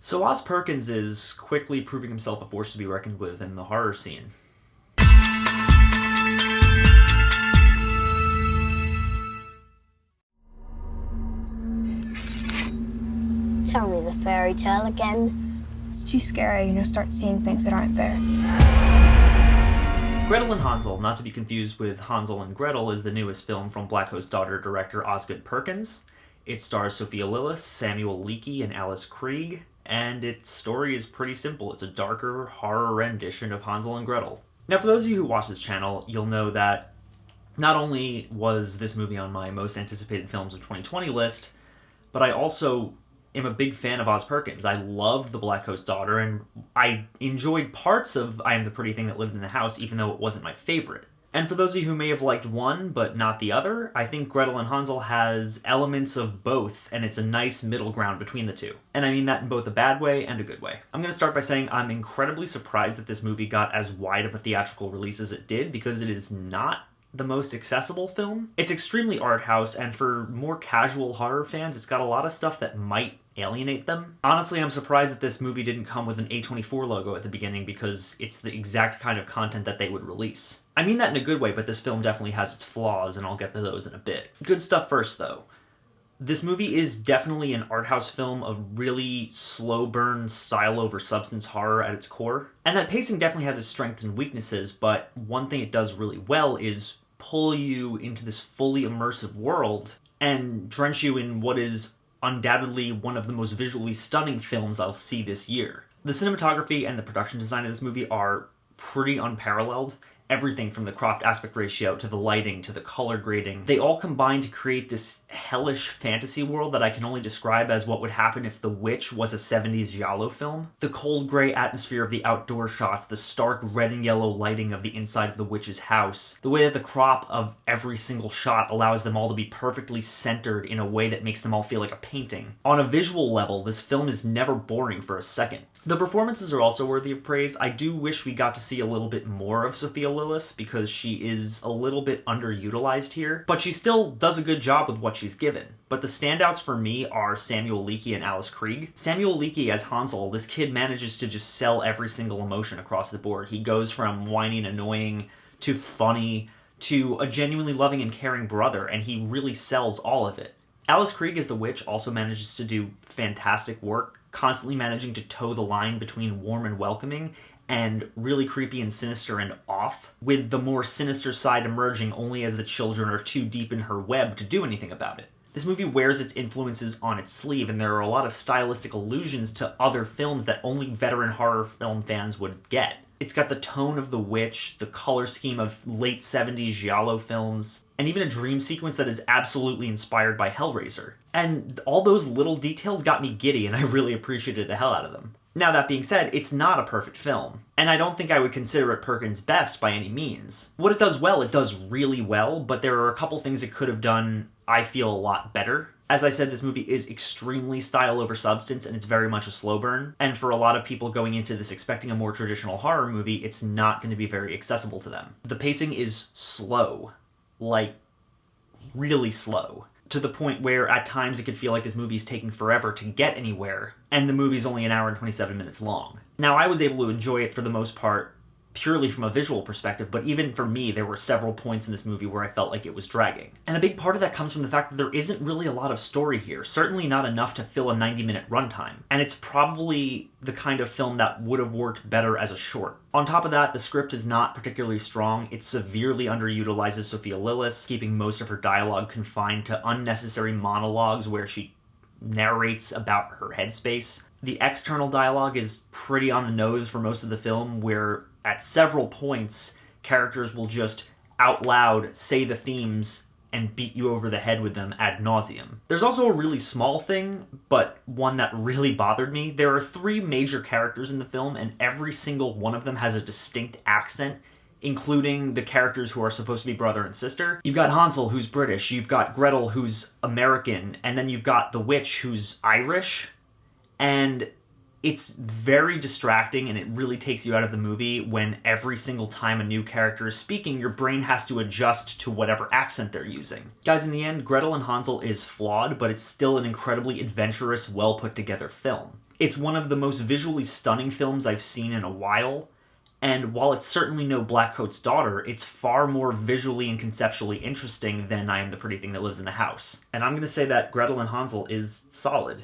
So Oz Perkins is quickly proving himself a force to be reckoned with in the horror scene. Tell me the fairy tale again. It's too scary, start seeing things that aren't there. Gretel and Hansel, not to be confused with Hansel and Gretel, is the newest film from Black Host's Daughter director Osgood Perkins. It stars Sophia Lillis, Samuel Leakey, and Alice Krige, and its story is pretty simple. It's a darker horror rendition of Hansel and Gretel. Now, for those of you who watch this channel, you'll know that not only was this movie on my most anticipated films of 2020 list, but I also am a big fan of Oz Perkins. I loved The Black Host's Daughter, and I enjoyed parts of I Am the Pretty Thing That Lived in the House, even though it wasn't my favorite. And for those of you who may have liked one, but not the other, I think Gretel and Hansel has elements of both, and it's a nice middle ground between the two. And I mean that in both a bad way and a good way. I'm going to start by saying I'm incredibly surprised that this movie got as wide of a theatrical release as it did, because it is not the most accessible film. It's extremely art house, and for more casual horror fans, it's got a lot of stuff that might alienate them. Honestly, I'm surprised that this movie didn't come with an A24 logo at the beginning, because it's the exact kind of content that they would release. I mean that in a good way, but this film definitely has its flaws, and I'll get to those in a bit. Good stuff first, though. This movie is definitely an art house film of really slow burn, style over substance horror at its core. And that pacing definitely has its strengths and weaknesses, but one thing it does really well is pull you into this fully immersive world and drench you in what is undoubtedly one of the most visually stunning films I'll see this year. The cinematography and the production design of this movie are pretty unparalleled. Everything from the cropped aspect ratio to the lighting to the color grading, they all combine to create this hellish fantasy world that I can only describe as what would happen if The Witch was a 70s giallo film. The cold gray atmosphere of the outdoor shots, the stark red and yellow lighting of the inside of the witch's house, the way that the crop of every single shot allows them all to be perfectly centered in a way that makes them all feel like a painting. On a visual level, this film is never boring for a second. The performances are also worthy of praise. I do wish we got to see a little bit more of Sophia Lillis, because she is a little bit underutilized here, but she still does a good job with what she's given. But the standouts for me are Samuel Leakey and Alice Krige. Samuel Leakey as Hansel, this kid manages to just sell every single emotion across the board. He goes from whiny and annoying to funny to a genuinely loving and caring brother, and he really sells all of it. Alice Krige as the witch also manages to do fantastic work, constantly managing to toe the line between warm and welcoming and really creepy and sinister and off, with the more sinister side emerging only as the children are too deep in her web to do anything about it. This movie wears its influences on its sleeve, and there are a lot of stylistic allusions to other films that only veteran horror film fans would get. It's got the tone of The Witch, the color scheme of late 70s giallo films, and even a dream sequence that is absolutely inspired by Hellraiser. And all those little details got me giddy, and I really appreciated the hell out of them. Now, that being said, it's not a perfect film, and I don't think I would consider it Perkins' best by any means. What it does well, it does really well, but there are a couple things it could have done, I feel, a lot better. As I said, this movie is extremely style over substance, and it's very much a slow burn. And for a lot of people going into this expecting a more traditional horror movie, it's not going to be very accessible to them. The pacing is slow. Like, really slow. To the point where at times it could feel like this movie's taking forever to get anywhere, and the movie's only an hour and 27 minutes long. Now, I was able to enjoy it for the most part purely from a visual perspective, but even for me, there were several points in this movie where I felt like it was dragging. And a big part of that comes from the fact that there isn't really a lot of story here, certainly not enough to fill a 90-minute runtime. And it's probably the kind of film that would have worked better as a short. On top of that, the script is not particularly strong. It severely underutilizes Sophia Lillis, keeping most of her dialogue confined to unnecessary monologues where she narrates about her headspace. The external dialogue is pretty on the nose for most of the film, where at several points, characters will just out loud say the themes and beat you over the head with them ad nauseum. There's also a really small thing, but one that really bothered me. There are 3 major characters in the film, and every single one of them has a distinct accent, including the characters who are supposed to be brother and sister. You've got Hansel, who's British, you've got Gretel, who's American, and then you've got the witch, who's Irish. And it's very distracting, and it really takes you out of the movie when every single time a new character is speaking, your brain has to adjust to whatever accent they're using. Guys, in the end, Gretel and Hansel is flawed, but it's still an incredibly adventurous, well-put-together film. It's one of the most visually stunning films I've seen in a while, and while it's certainly no Blackcoat's Daughter, it's far more visually and conceptually interesting than I Am the Pretty Thing That Lives in the House. And I'm going to say that Gretel and Hansel is solid.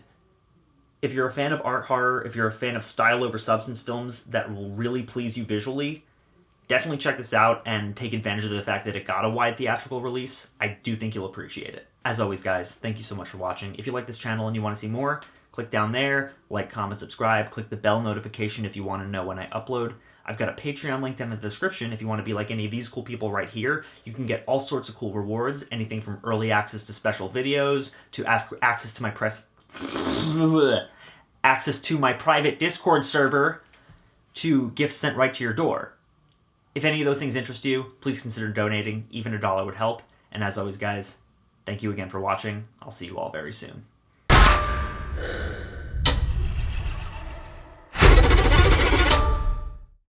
If you're a fan of art horror, if you're a fan of style over substance films that will really please you visually, definitely check this out and take advantage of the fact that it got a wide theatrical release. I do think you'll appreciate it. As always, guys, thank you so much for watching. If you like this channel and you want to see more, click down there, like, comment, subscribe, click the bell notification if you want to know when I upload. I've got a Patreon link down in the description if you want to be like any of these cool people right here. You can get all sorts of cool rewards, anything from early access to special videos, to access to my access to my private Discord server, to gifts sent right to your door. If any of those things interest you, please consider donating. Even $1 would help. And as always, guys, thank you again for watching. I'll see you all very soon.